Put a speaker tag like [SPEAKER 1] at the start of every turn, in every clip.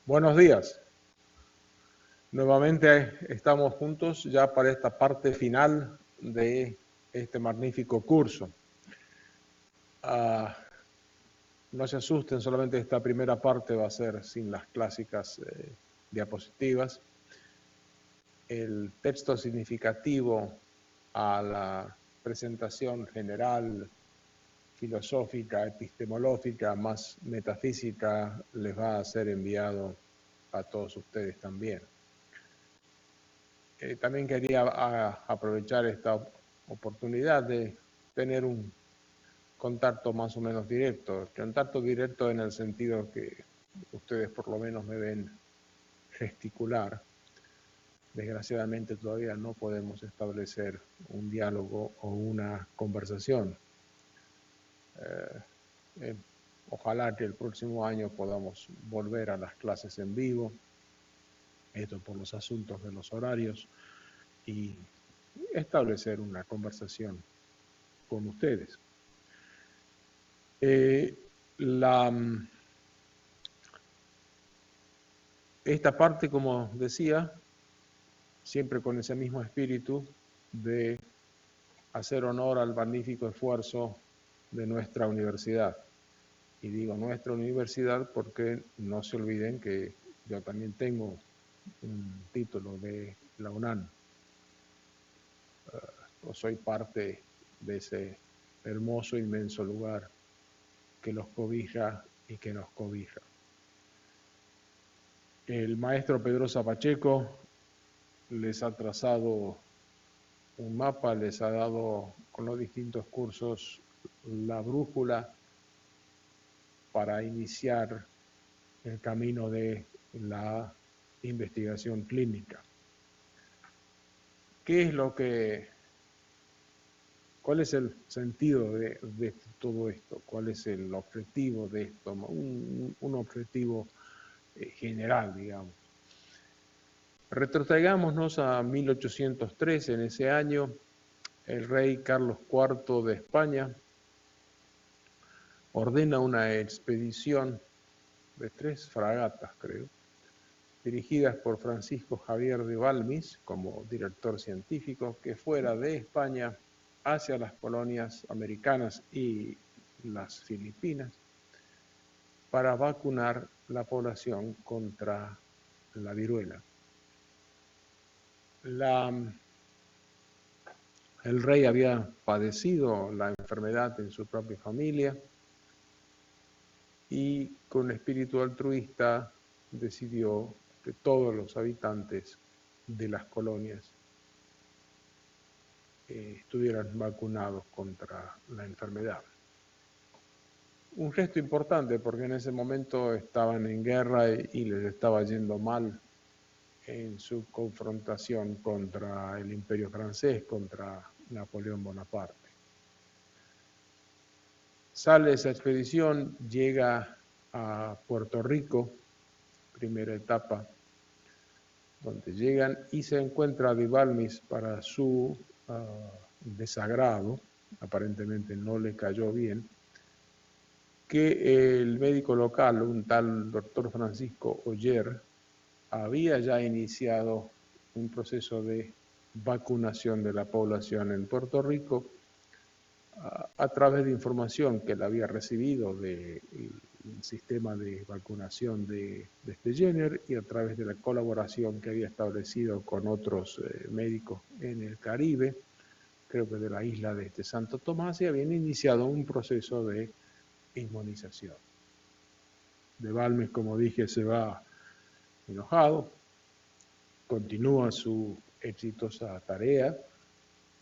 [SPEAKER 1] Buenos días. Nuevamente estamos juntos ya para esta parte final de este magnífico curso. No se asusten, solamente esta primera parte va a ser sin las clásicas diapositivas. El texto significativo a la presentación general, filosófica, epistemológica, más metafísica, les va a ser enviado a todos ustedes también. También quería aprovechar esta oportunidad de tener un contacto más o menos directo. Contacto directo en el sentido que ustedes por lo menos me ven gesticular. Desgraciadamente todavía no podemos establecer un diálogo o una conversación. Ojalá que el próximo año podamos volver a las clases en vivo, esto por los asuntos de los horarios, y establecer una conversación con ustedes. Esta parte, como decía, siempre con ese mismo espíritu de hacer honor al magnífico esfuerzo de nuestra universidad. Y digo nuestra universidad porque no se olviden que yo también tengo un título de la UNAM. Soy parte de ese hermoso, inmenso lugar que los cobija y que nos cobija. El maestro Pedrosa Pacheco les ha trazado un mapa, les ha dado con los distintos cursos la brújula para iniciar el camino de la investigación clínica. ¿Cuál es el sentido de todo esto? ¿Cuál es el objetivo de esto? Un objetivo general, digamos. Retrotraigámonos a 1803, en ese año, el rey Carlos IV de España ordena una expedición de 3 fragatas, creo, dirigidas por Francisco Javier de Balmis como director científico, que fuera de España hacia las colonias americanas y las Filipinas para vacunar la población contra la viruela. El rey había padecido la enfermedad en su propia familia y con espíritu altruista decidió que todos los habitantes de las colonias estuvieran vacunados contra la enfermedad. Un gesto importante porque en ese momento estaban en guerra y les estaba yendo mal en su confrontación contra el Imperio francés, contra Napoleón Bonaparte. Sale esa expedición, llega a Puerto Rico, primera etapa, donde llegan y se encuentra de Balmis para su desagrado, aparentemente no le cayó bien, que el médico local, un tal doctor Francisco Oller, había ya iniciado un proceso de vacunación de la población en Puerto Rico a través de información que él había recibido del sistema de vacunación de Jenner y a través de la colaboración que había establecido con otros médicos en el Caribe, creo que de la isla de Santo Tomás, y habían iniciado un proceso de inmunización. De Balmes, como dije, se va enojado, continúa su exitosa tarea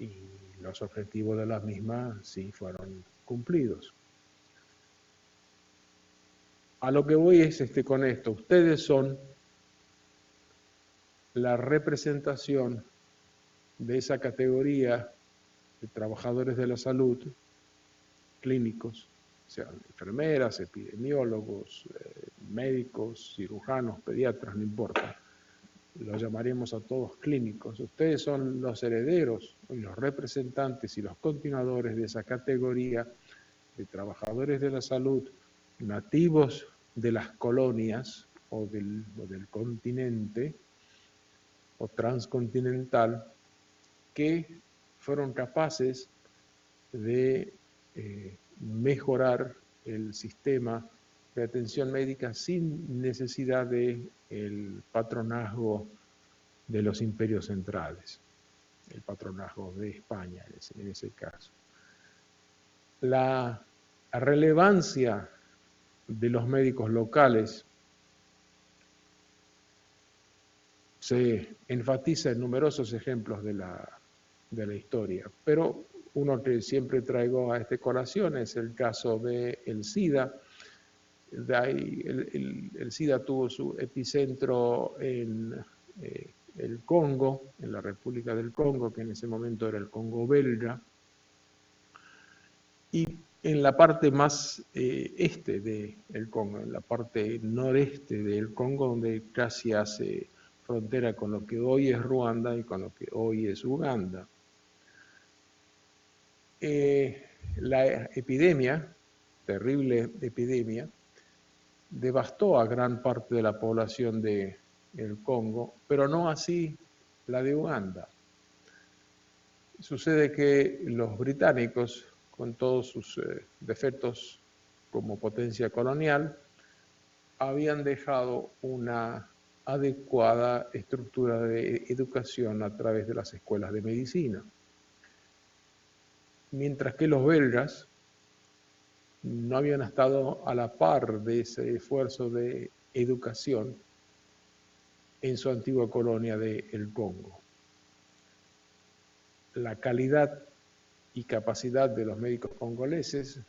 [SPEAKER 1] y los objetivos de la misma sí fueron cumplidos. A lo que voy es con esto. Ustedes son la representación de esa categoría de trabajadores de la salud, clínicos, sean enfermeras, epidemiólogos, médicos, cirujanos, pediatras, no importa. Los llamaremos a todos clínicos. Ustedes son los herederos, los representantes y los continuadores de esa categoría de trabajadores de la salud nativos de las colonias o del continente o transcontinental que fueron capaces de mejorar el sistema de atención médica sin necesidad del patronazgo de los imperios centrales, el patronazgo de España en ese caso. La relevancia de los médicos locales se enfatiza en numerosos ejemplos de la historia, pero uno que siempre traigo a esta colación es el caso del SIDA. El SIDA tuvo su epicentro en el Congo, en la República del Congo, que en ese momento era el Congo belga, y en la parte más este del Congo, en la parte noreste del Congo, donde casi hace frontera con lo que hoy es Ruanda y con lo que hoy es Uganda. La epidemia, terrible epidemia, devastó a gran parte de la población del Congo, pero no así la de Uganda. Sucede que los británicos, con todos sus defectos como potencia colonial, habían dejado una adecuada estructura de educación a través de las escuelas de medicina. Mientras que los belgas no habían estado a la par de ese esfuerzo de educación en su antigua colonia del Congo. La calidad y capacidad de los médicos congoleses,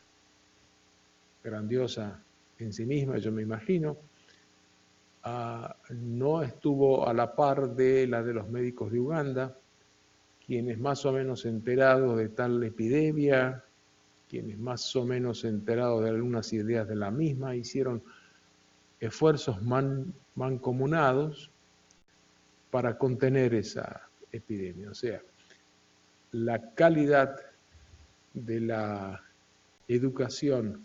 [SPEAKER 1] grandiosa en sí misma, yo me imagino, no estuvo a la par de la de los médicos de Uganda, quienes más o menos enterados de tal epidemia, quienes más o menos enterados de algunas ideas de la misma, hicieron esfuerzos mancomunados para contener esa epidemia. O sea, la calidad de la educación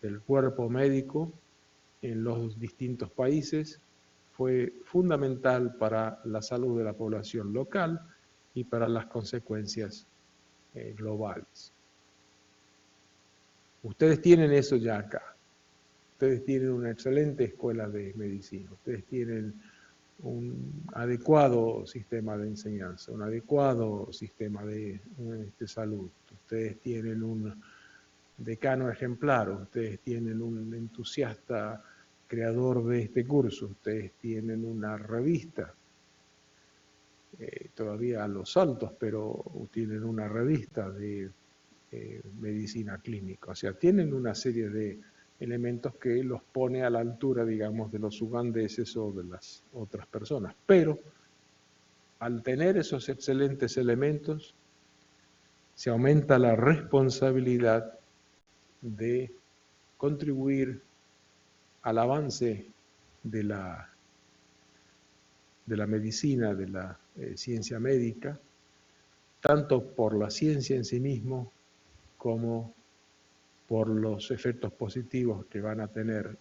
[SPEAKER 1] del cuerpo médico en los distintos países fue fundamental para la salud de la población local y para las consecuencias globales. Ustedes tienen eso ya acá. Ustedes tienen una excelente escuela de medicina. Ustedes tienen un adecuado sistema de enseñanza, un adecuado sistema de salud. Ustedes tienen un decano ejemplar, ustedes tienen un entusiasta creador de este curso, ustedes tienen una revista, todavía a los saltos, pero tienen una revista de medicina clínica. O sea, tienen una serie de elementos que los pone a la altura, digamos, de los ugandeses o de las otras personas. Pero al tener esos excelentes elementos, se aumenta la responsabilidad de contribuir al avance de la medicina, de la ciencia médica, tanto por la ciencia en sí mismo como por los efectos positivos que van a tener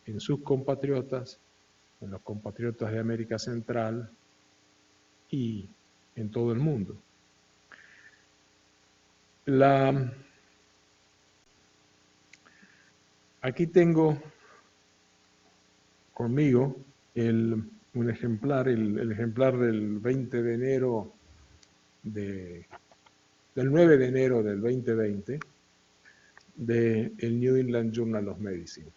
[SPEAKER 1] en sus compatriotas, en los compatriotas de América Central y en todo el mundo. Aquí tengo conmigo un ejemplar, el ejemplar del 20 de enero del 9 de enero del 2020 del New England Journal of Medicine.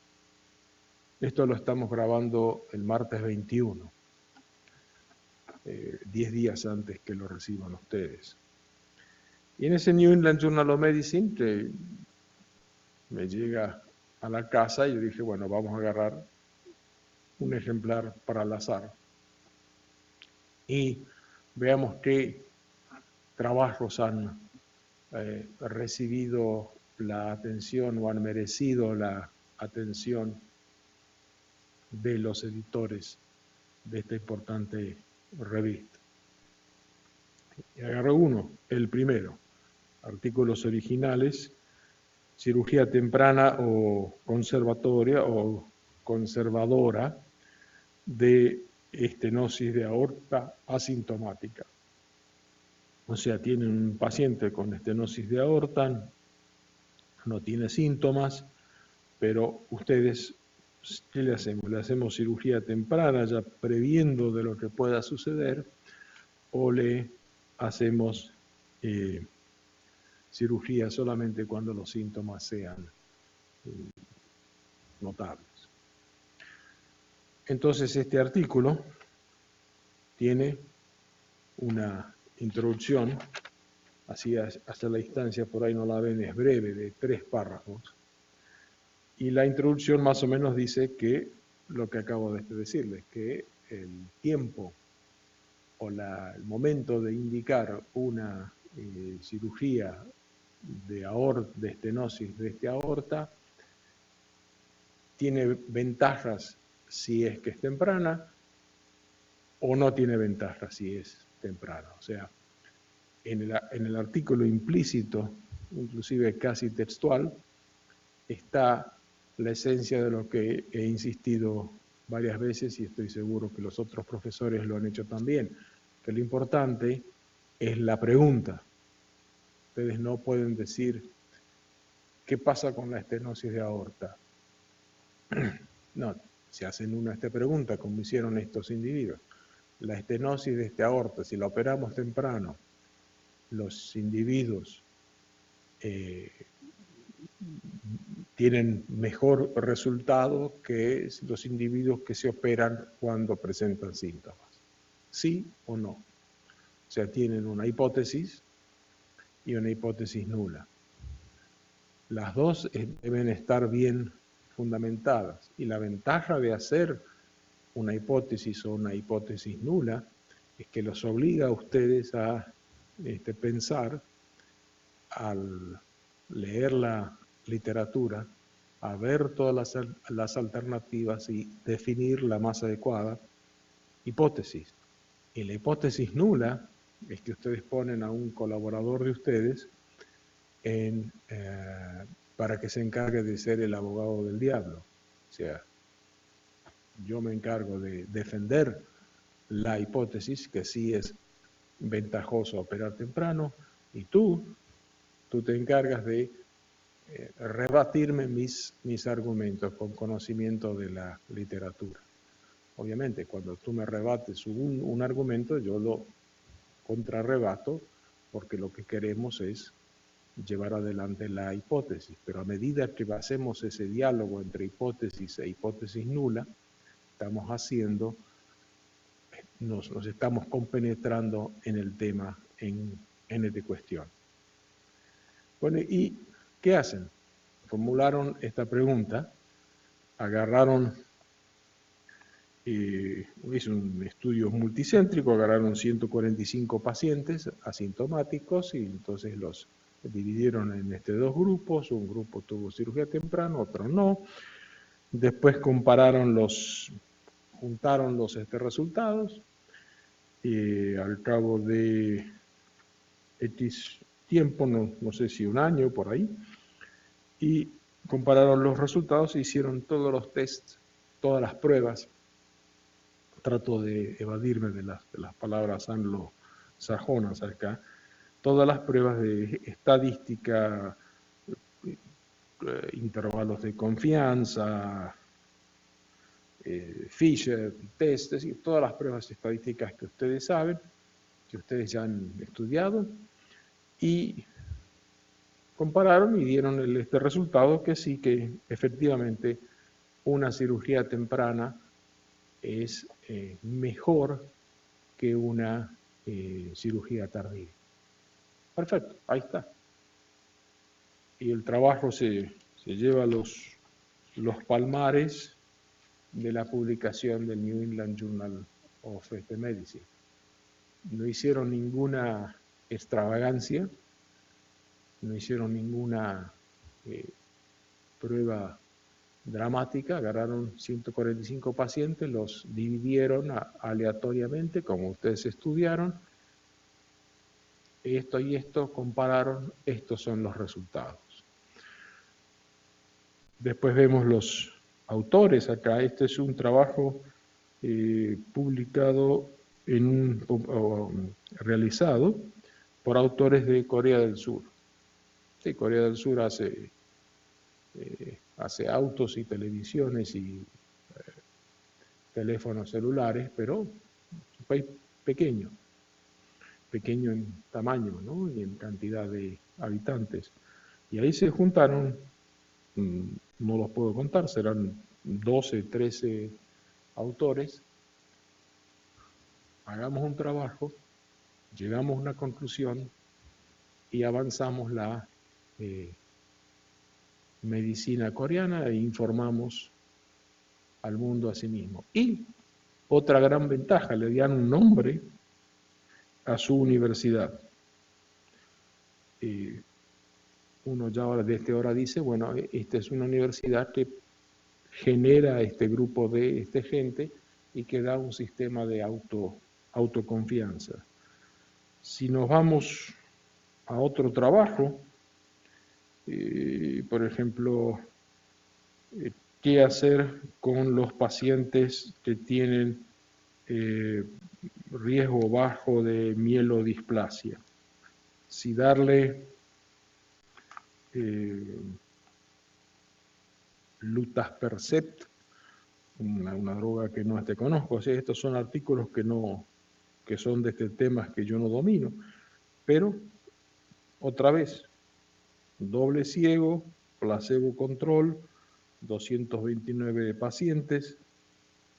[SPEAKER 1] Esto lo estamos grabando el martes 21, 10 días antes que lo reciban ustedes. Y en ese New England Journal of Medicine, que me llega a la casa, y yo dije, bueno, vamos a agarrar un ejemplar para al azar y veamos qué trabajos han recibido la atención o han merecido la atención de los editores de esta importante revista. Y agarré uno, el primero, artículos originales, cirugía temprana o conservatoria o conservadora de estenosis de aorta asintomática. O sea, tienen un paciente con estenosis de aorta, no tiene síntomas, pero ustedes, ¿qué le hacemos? Le hacemos cirugía temprana, ya previendo de lo que pueda suceder, o le hacemos cirugía solamente cuando los síntomas sean notables. Entonces, este artículo tiene una introducción, así hasta la instancia por ahí no la ven, es breve, de 3 párrafos, y la introducción más o menos dice que lo que acabo de decirles, que el tiempo o el momento de indicar una cirugía de estenosis de aorta tiene ventajas si es que es temprana o no tiene ventajas si es temprana. O sea, en el artículo implícito, inclusive casi textual, está la esencia de lo que he insistido varias veces y estoy seguro que los otros profesores lo han hecho también, que lo importante es la pregunta. Ustedes no pueden decir, ¿qué pasa con la estenosis de aorta? No, se hacen esta pregunta, como hicieron estos individuos. La estenosis de aorta, si la operamos temprano, los individuos tienen mejor resultado que los individuos que se operan cuando presentan síntomas. ¿Sí o no? O sea, tienen una hipótesis y una hipótesis nula. Las dos deben estar bien fundamentadas. Y la ventaja de hacer una hipótesis o una hipótesis nula es que los obliga a ustedes a pensar, al leer la literatura, a ver todas las alternativas y definir la más adecuada hipótesis. Y la hipótesis nula es que ustedes ponen a un colaborador de ustedes para que se encargue de ser el abogado del diablo. O sea, yo me encargo de defender la hipótesis, que sí es ventajoso operar temprano, y tú te encargas de rebatirme mis argumentos con conocimiento de la literatura. Obviamente, cuando tú me rebates un argumento, yo lo contrarrebato, porque lo que queremos es llevar adelante la hipótesis, pero a medida que hacemos ese diálogo entre hipótesis e hipótesis nula, estamos haciendo, nos estamos compenetrando en el tema, en esta cuestión. Bueno, ¿y qué hacen? Formularon esta pregunta, agarraron, hizo un estudio multicéntrico, agarraron 145 pacientes asintomáticos y entonces los dividieron en dos grupos, un grupo tuvo cirugía temprana, otro no. Después juntaron los resultados y al cabo de X tiempo, no sé si un año por ahí, y compararon los resultados e hicieron todos los tests, todas las pruebas. Trato de evadirme de las palabras anglosajonas acá. Todas las pruebas de estadística, intervalos de confianza, Fisher, test, es decir, todas las pruebas estadísticas que ustedes saben, que ustedes ya han estudiado, y compararon y dieron este resultado que sí, que efectivamente una cirugía temprana es mejor que una cirugía tardía. Perfecto, ahí está. Y el trabajo se lleva los palmares de la publicación del New England Journal of Medicine. No hicieron ninguna extravagancia, no hicieron ninguna prueba dramática, agarraron 145 pacientes, los dividieron aleatoriamente, como ustedes estudiaron, esto y esto, compararon, estos son los resultados. Después vemos los autores acá, este es un trabajo publicado realizado por autores de Corea del Sur. Sí, Corea del Sur hace autos y televisiones y teléfonos celulares, pero es un país pequeño en tamaño, ¿no? Y en cantidad de habitantes. Y ahí se juntaron, no los puedo contar, serán 12, 13 autores. Hagamos un trabajo, llegamos a una conclusión y avanzamos la medicina coreana e informamos al mundo a sí mismo. Y otra gran ventaja, le dan un nombre a su universidad. Uno ya desde ahora dice, bueno, esta es una universidad que genera este grupo de gente y que da un sistema de autoconfianza. Si nos vamos a otro trabajo, por ejemplo, qué hacer con los pacientes que tienen riesgo bajo de mielodisplasia. Si darle Lutastercept, una droga que no te conozco, o sea, estos son artículos que son de temas que yo no domino, pero otra vez, doble ciego, placebo control, 229 pacientes,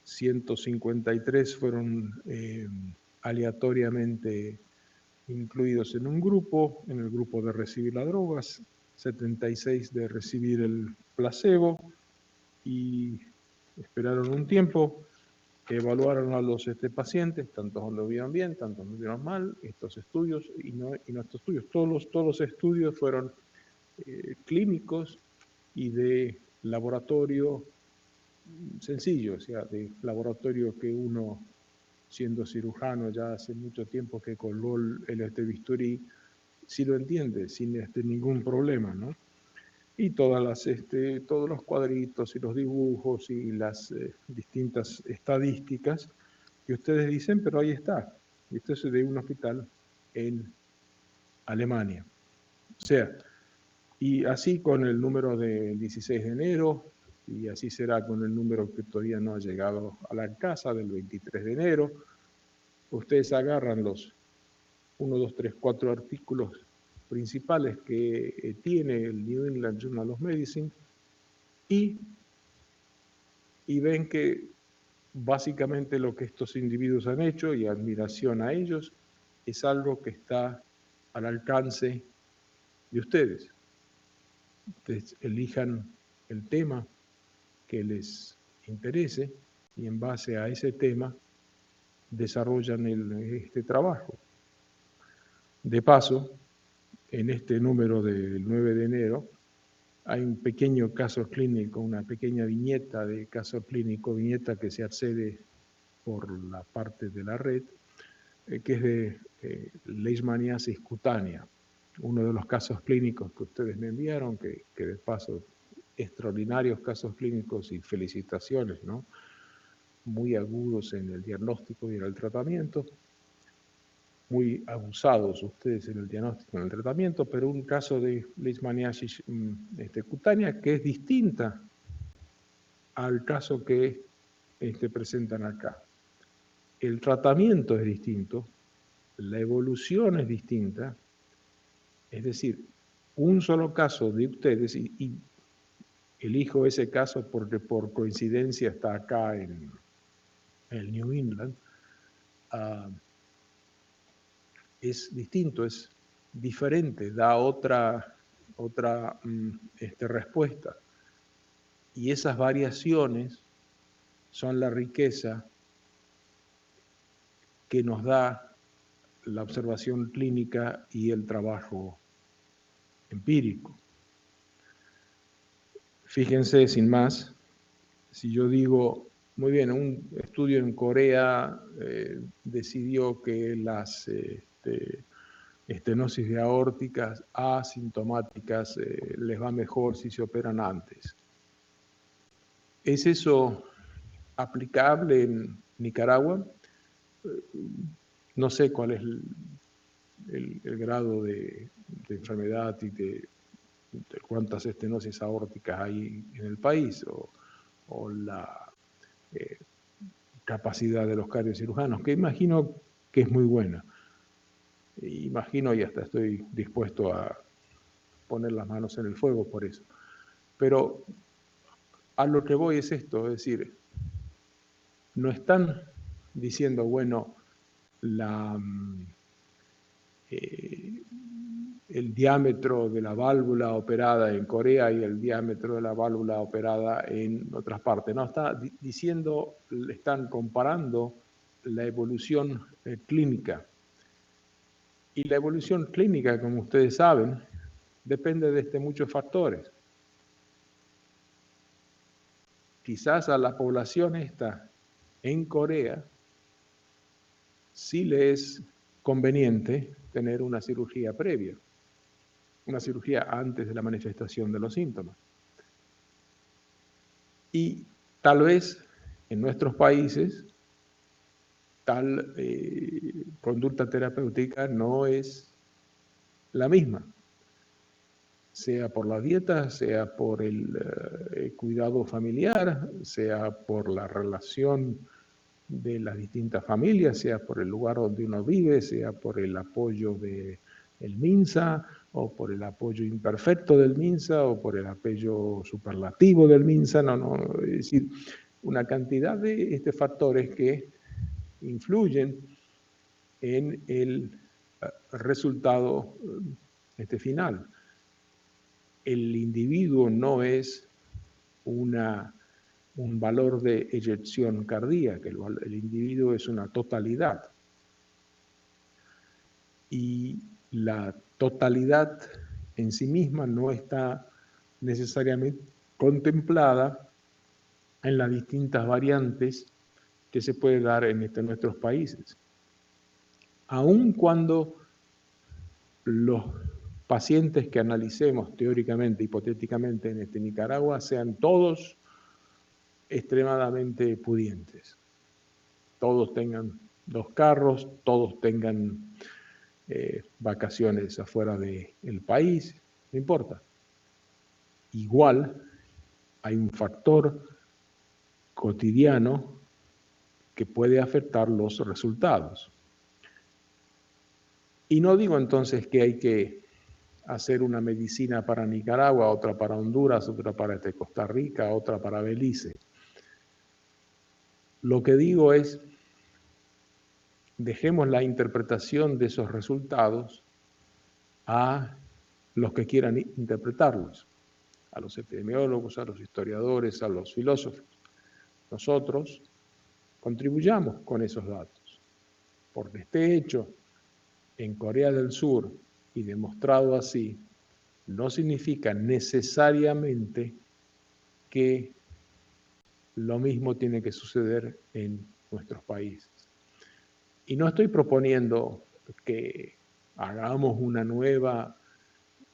[SPEAKER 1] 153 fueron aleatoriamente incluidos en un grupo, en el grupo de recibir las drogas, 76 de recibir el placebo, y esperaron un tiempo, evaluaron a los pacientes, tantos lo vieron bien, tantos lo vieron mal, estos estudios y no estos estudios. Todos los estudios fueron clínicos y de laboratorio sencillo, o sea, de laboratorio que uno, siendo cirujano ya hace mucho tiempo que colgó el bisturí, sí lo entiende, sin ningún problema, ¿no? Y todos los cuadritos y los dibujos y las distintas estadísticas que ustedes dicen, pero ahí está. Esto es de un hospital en Alemania. O sea, y así con el número del 16 de enero, y así será con el número que todavía no ha llegado a la casa del 23 de enero. Ustedes agarran los 1, 2, 3, 4 artículos principales que tiene el New England Journal of Medicine y ven que básicamente lo que estos individuos han hecho, y admiración a ellos, es algo que está al alcance de ustedes. Ustedes elijan el tema que les interese y en base a ese tema desarrollan este trabajo. De paso, en este número del 9 de enero hay un pequeño caso clínico, una pequeña viñeta de caso clínico, viñeta que se accede por la parte de la red, que es de leishmaniasis cutánea, uno de los casos clínicos que ustedes me enviaron, que de paso, extraordinarios casos clínicos y felicitaciones, ¿no? Muy agudos en el diagnóstico y en el tratamiento, muy abusados ustedes en el diagnóstico y en el tratamiento, pero un caso de leishmaniasis cutánea que es distinta al caso que presentan acá. El tratamiento es distinto, la evolución es distinta, es decir, un solo caso de ustedes, y elijo ese caso porque por coincidencia está acá en el New England, es distinto, es diferente, da otra respuesta. Y esas variaciones son la riqueza que nos da la observación clínica y el trabajo empírico. Fíjense, sin más, si yo digo, muy bien, un estudio en Corea decidió que las estenosis de aórticas asintomáticas les va mejor si se operan antes. ¿Es eso aplicable en Nicaragua, no sé cuál es el grado de enfermedad y de cuántas estenosis aórticas hay en el país o la capacidad de los cardiocirujanos, que imagino que es muy buena. Imagino y hasta estoy dispuesto a poner las manos en el fuego por eso. Pero a lo que voy es esto, es decir, no están diciendo, bueno, el diámetro de la válvula operada en Corea y el diámetro de la válvula operada en otras partes. No, está diciendo, están comparando la evolución clínica. Y la evolución clínica, como ustedes saben, depende de muchos factores. Quizás a la población esta en Corea sí le es conveniente tener una cirugía previa, una cirugía antes de la manifestación de los síntomas. Y tal vez en nuestros países tal conducta terapéutica no es la misma, sea por la dieta, sea por el cuidado familiar, sea por la relación de las distintas familias, sea por el lugar donde uno vive, sea por el apoyo del MINSA, o por el apoyo imperfecto del MINSA, o por el apoyo superlativo del MINSA, es decir, una cantidad de factores que influyen en el resultado final. El individuo no es un valor de eyección cardíaca, el individuo es una totalidad. Y la totalidad en sí misma no está necesariamente contemplada en las distintas variantes que se puede dar en nuestros países. Aun cuando los pacientes que analicemos teóricamente, hipotéticamente en Nicaragua sean todos extremadamente pudientes. Todos tengan 2 carros, todos tengan vacaciones afuera del país, no importa. Igual hay un factor cotidiano que puede afectar los resultados. Y no digo entonces que hay que hacer una medicina para Nicaragua, otra para Honduras, otra para Costa Rica, otra para Belice. Lo que digo es, dejemos la interpretación de esos resultados a los que quieran interpretarlos, a los epidemiólogos, a los historiadores, a los filósofos. Nosotros contribuyamos con esos datos, porque esté hecho en Corea del Sur y demostrado así, no significa necesariamente que lo mismo tiene que suceder en nuestros países. Y no estoy proponiendo que hagamos una nueva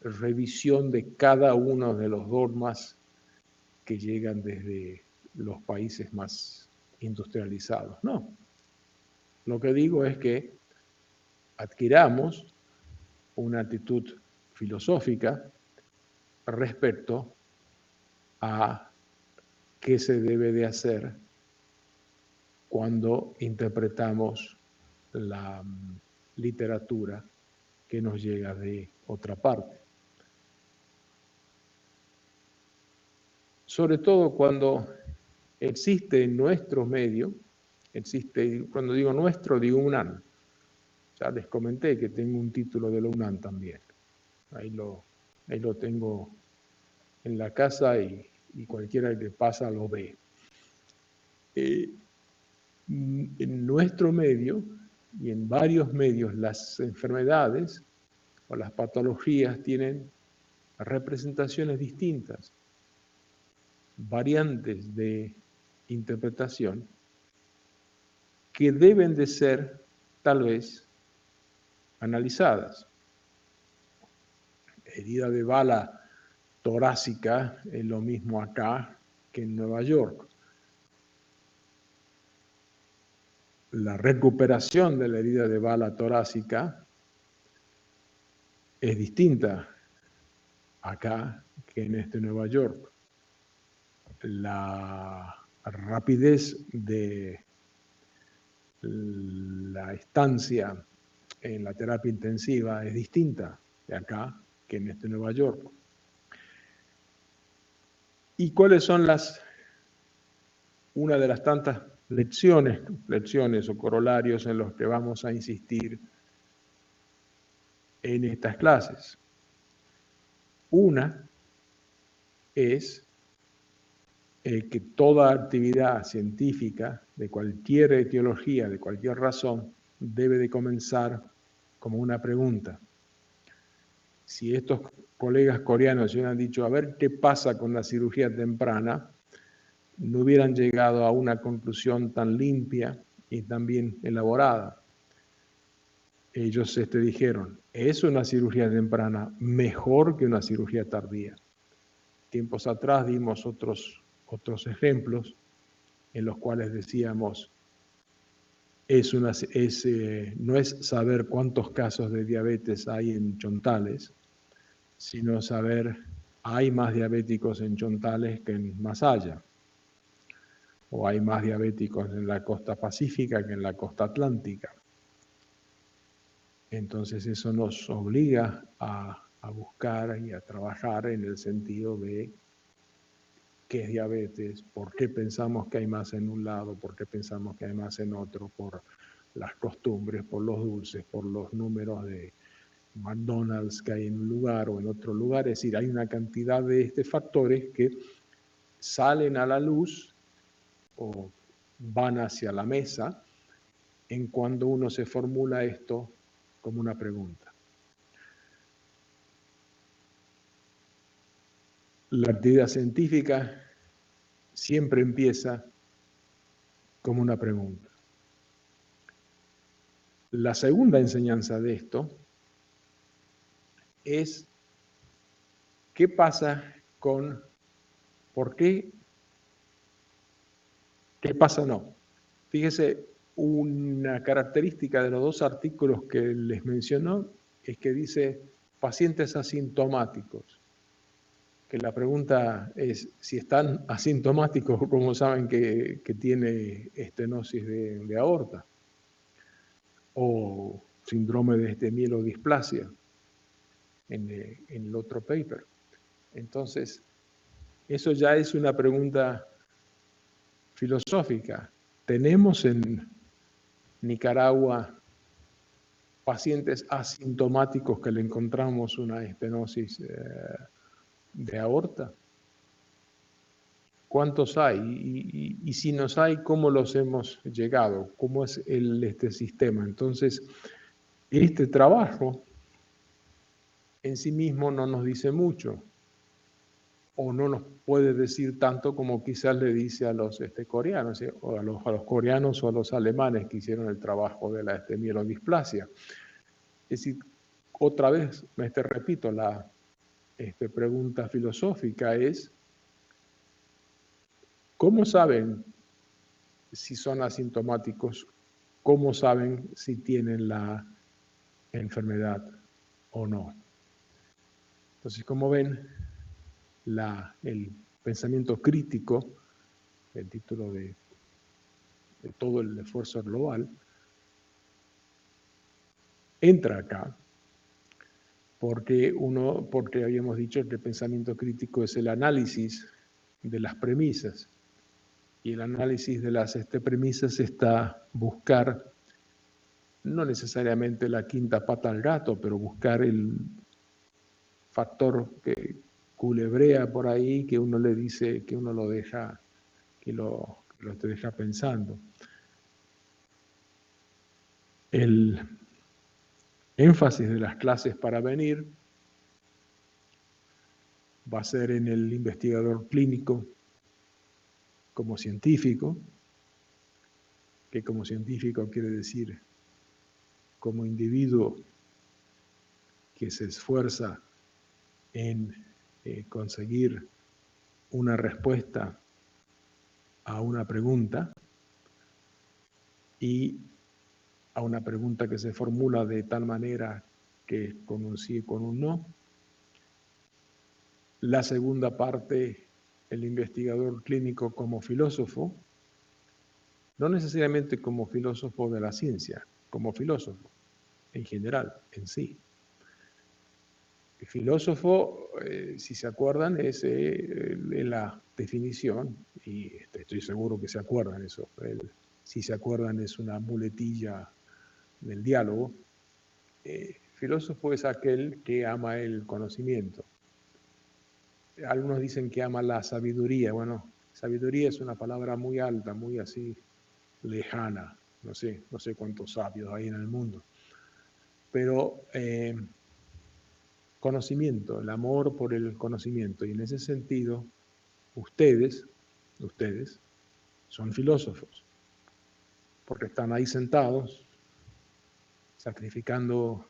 [SPEAKER 1] revisión de cada uno de los dogmas que llegan desde los países más industrializados. No. Lo que digo es que adquiramos una actitud filosófica respecto a qué se debe de hacer cuando interpretamos la literatura que nos llega de otra parte. Sobre todo cuando existe en nuestro medio, cuando digo nuestro, digo UNAM. Ya les comenté que tengo un título de la UNAM también. Ahí lo tengo en la casa y cualquiera que pasa lo ve. En nuestro medio y en varios medios las enfermedades o las patologías tienen representaciones distintas, variantes de interpretación que deben de ser tal vez analizadas. Herida de bala torácica es lo mismo acá que en Nueva York. la recuperación de la herida de bala torácica es distinta acá que en Nueva York. La rapidez de la estancia en la terapia intensiva es distinta de acá que en Nueva York. ¿Y cuáles son una de las tantas lecciones o corolarios en los que vamos a insistir en estas clases? Una es que toda actividad científica de cualquier etiología, de cualquier razón, debe de comenzar como una pregunta. Si estos colegas coreanos hubieran dicho, a ver qué pasa con la cirugía temprana, no hubieran llegado a una conclusión tan limpia y tan bien elaborada. Ellos dijeron, es una cirugía temprana mejor que una cirugía tardía. Tiempos atrás dimos otros ejemplos en los cuales decíamos, no es saber cuántos casos de diabetes hay en Chontales, sino saber, hay más diabéticos en Chontales que en Masaya, o hay más diabéticos en la costa pacífica que en la costa atlántica. Entonces eso nos obliga a buscar y a trabajar en el sentido de qué es diabetes, por qué pensamos que hay más en un lado, por qué pensamos que hay más en otro, por las costumbres, por los dulces, por los números de McDonald's que hay en un lugar o en otro lugar. Es decir, hay una cantidad de factores que salen a la luz o van hacia la mesa en cuando uno se formula esto como una pregunta. La actividad científica siempre empieza como una pregunta. La segunda enseñanza de esto es qué pasa con por qué pasa no. Fíjese, una característica de los dos artículos que les mencionó es que dice pacientes asintomáticos. Que la pregunta es si están asintomáticos, ¿cómo saben que tiene estenosis de aorta? O síndrome de mielodisplasia en el otro paper. Entonces, eso ya es una pregunta filosófica. ¿Tenemos en Nicaragua pacientes asintomáticos que le encontramos una estenosis de aorta? ¿Cuántos hay? Y si nos hay, ¿cómo los hemos llegado? ¿Cómo es este sistema? Entonces, este trabajo en sí mismo no nos dice mucho, o no nos puede decir tanto como quizás le dice a los coreanos, o a los coreanos o a los alemanes que hicieron el trabajo de la mielodisplasia. Es decir, otra vez, repito, la pregunta filosófica es, ¿cómo saben si son asintomáticos? ¿Cómo saben si tienen la enfermedad o no? Entonces, como ven, el pensamiento crítico, el título de todo el esfuerzo global, entra acá porque habíamos dicho que el pensamiento crítico es el análisis de las premisas, y el análisis de las premisas está buscar no necesariamente la quinta pata al gato, pero buscar el factor que culebrea por ahí, que uno le dice, que uno lo deja, que lo te deja pensando. El énfasis de las clases para venir va a ser en el investigador clínico como científico, que como científico quiere decir como individuo que se esfuerza en conseguir una respuesta a una pregunta, y a una pregunta que se formula de tal manera que es con un sí y con un no. La segunda parte, el investigador clínico como filósofo, no necesariamente como filósofo de la ciencia, como filósofo en general, en sí. El filósofo, si se acuerdan, es la definición, y estoy seguro que se acuerdan eso, si se acuerdan es una muletilla del diálogo. Filósofo es aquel que ama el conocimiento. Algunos dicen que ama la sabiduría. Bueno, sabiduría es una palabra muy alta, muy así lejana. No sé cuántos sabios hay en el mundo. Pero conocimiento, el amor por el conocimiento. Y en ese sentido, ustedes son filósofos, porque están ahí sentados, sacrificando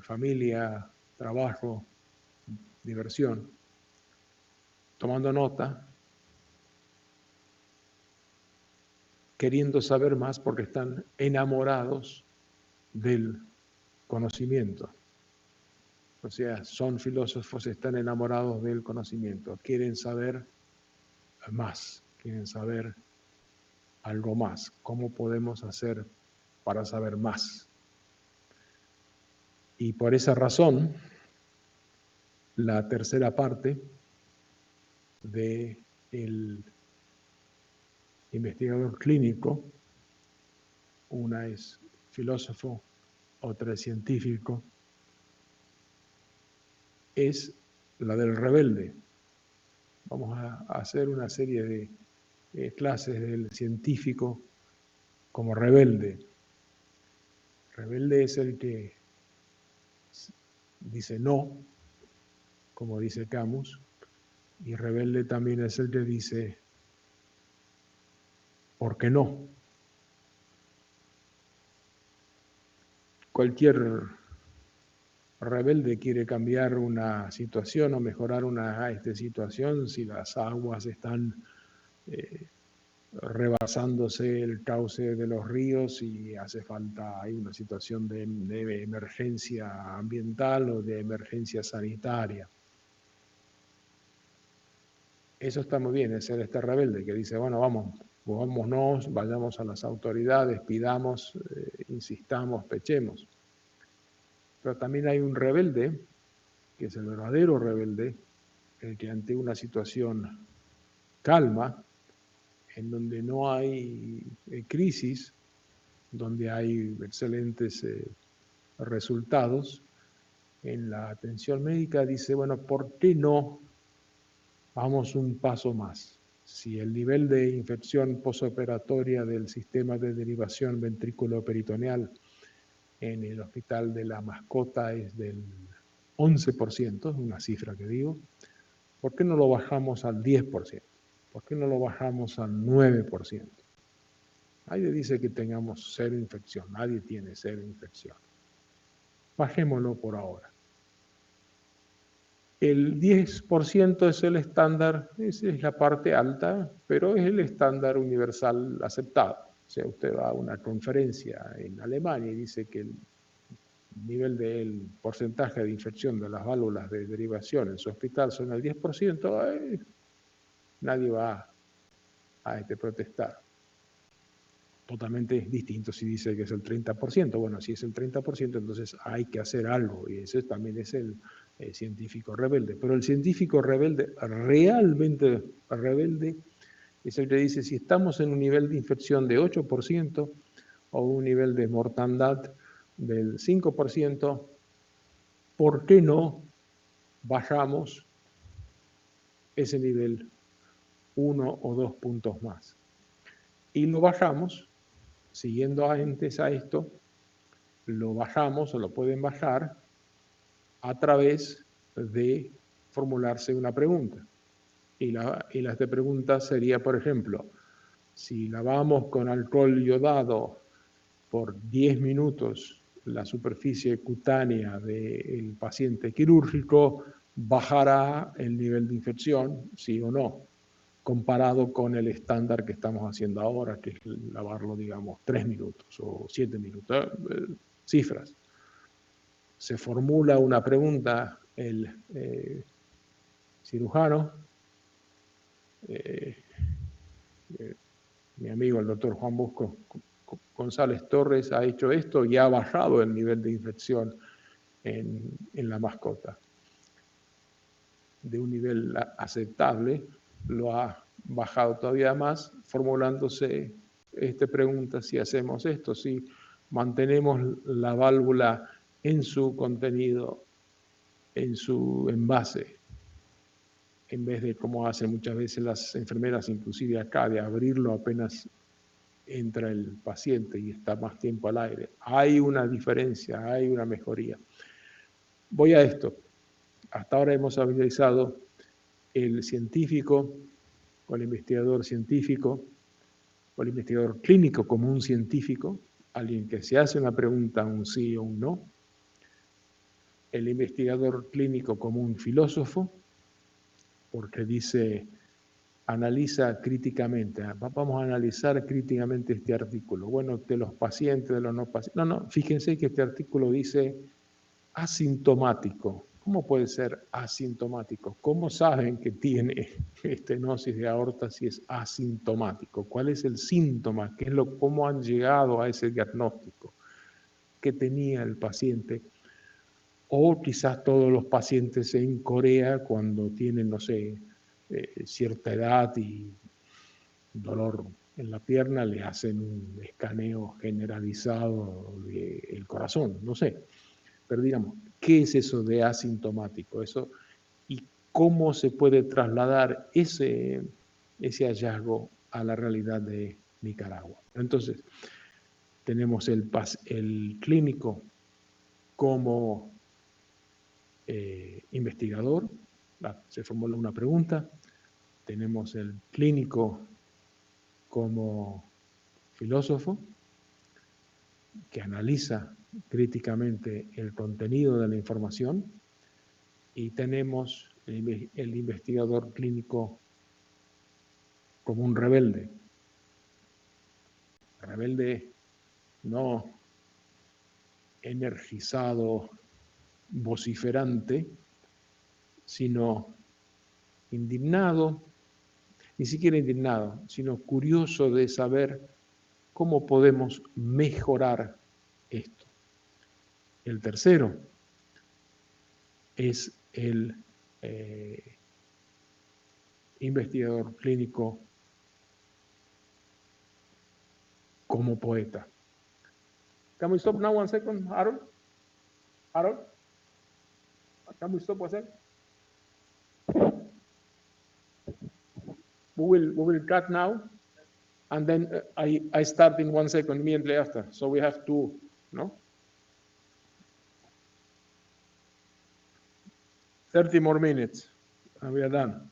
[SPEAKER 1] familia, trabajo, diversión, tomando nota, queriendo saber más porque están enamorados del conocimiento. O sea, son filósofos, están enamorados del conocimiento, quieren saber más, quieren saber algo más. ¿Cómo podemos hacer para saber más? Y por esa razón, la tercera parte del investigador clínico, una es filósofo, otra es científico, es la del rebelde. Vamos a hacer una serie de clases del científico como rebelde. Rebelde es el que dice no, como dice Camus, y rebelde también es el que dice ¿por qué no? Cualquier rebelde quiere cambiar una situación o mejorar una situación si las aguas están rebasándose el cauce de los ríos y hace falta, hay una situación de emergencia ambiental o de emergencia sanitaria. Eso está muy bien, es ser este rebelde que dice, bueno, vámonos, vayamos a las autoridades, pidamos, insistamos, pechemos. Pero también hay un rebelde, que es el verdadero rebelde, el que ante una situación calma, en donde no hay crisis, donde hay excelentes resultados en la atención médica, dice, bueno, ¿por qué no vamos un paso más? Si el nivel de infección posoperatoria del sistema de derivación ventrículo-peritoneal en el hospital de la mascota es del 11%, es una cifra que digo, ¿por qué no lo bajamos al 10%? ¿Por qué no lo bajamos al 9%? Nadie dice que tengamos cero infección, nadie tiene cero infección. Bajémoslo por ahora. El 10% es el estándar, esa es la parte alta, pero es el estándar universal aceptado. O sea, usted va a una conferencia en Alemania y dice que el nivel del porcentaje de infección de las válvulas de derivación en su hospital son el 10%, nadie va a protestar. Totalmente distinto si dice que es el 30%. Bueno, si es el 30%, entonces hay que hacer algo, y ese también es el científico rebelde. Pero el científico rebelde, realmente rebelde, es el que dice, si estamos en un nivel de infección de 8% o un nivel de mortandad del 5%, ¿por qué no bajamos ese nivel 1 o 2 puntos más? Y lo bajamos, siguiendo antes a esto, lo bajamos o lo pueden bajar a través de formularse una pregunta. Y la pregunta sería, por ejemplo, si lavamos con alcohol yodado por 10 minutos la superficie cutánea del paciente quirúrgico, ¿bajará el nivel de infección, sí o no? comparado con el estándar que estamos haciendo ahora, que es lavarlo, digamos, 3 minutos o 7 minutos. Cifras. Se formula una pregunta, el cirujano, mi amigo el doctor Juan Bosco González Torres ha hecho esto y ha bajado el nivel de infección en la mascota. De un nivel aceptable, lo ha bajado todavía más, formulándose esta pregunta: si hacemos esto, si mantenemos la válvula en su contenido, en su envase, en vez de como hacen muchas veces las enfermeras, inclusive acá, de abrirlo apenas entra el paciente y está más tiempo al aire. Hay una diferencia, hay una mejoría. Voy a esto. Hasta ahora hemos analizado el científico o el investigador científico o el investigador clínico como un científico, alguien que se hace una pregunta, un sí o un no. El investigador clínico como un filósofo, porque dice, analiza críticamente, vamos a analizar críticamente este artículo. Bueno, de los pacientes, de los no pacientes. No, fíjense que este artículo dice asintomático. ¿Cómo puede ser asintomático? ¿Cómo saben que tiene estenosis de aorta si es asintomático? ¿Cuál es el síntoma? ¿Cómo han llegado a ese diagnóstico que tenía el paciente? O quizás todos los pacientes en Corea, cuando tienen, no sé, cierta edad y dolor en la pierna, le hacen un escaneo generalizado del corazón, no sé. Pero digamos, ¿qué es eso de asintomático? Eso, ¿y cómo se puede trasladar ese hallazgo a la realidad de Nicaragua? Entonces, tenemos el clínico como investigador, se formula una pregunta, tenemos el clínico como filósofo, que analiza críticamente el contenido de la información, y tenemos el investigador clínico como un rebelde. Rebelde no energizado, vociferante, sino indignado, ni siquiera indignado, sino curioso de saber cómo podemos mejorar esto. El tercero es el investigador clínico como poeta. Can we stop now 1 second, Harold? Harold? Can we stop 1 second? We will cut now, and then I start in 1 second immediately after. So we have to, no? 30 more minutes, and we are done.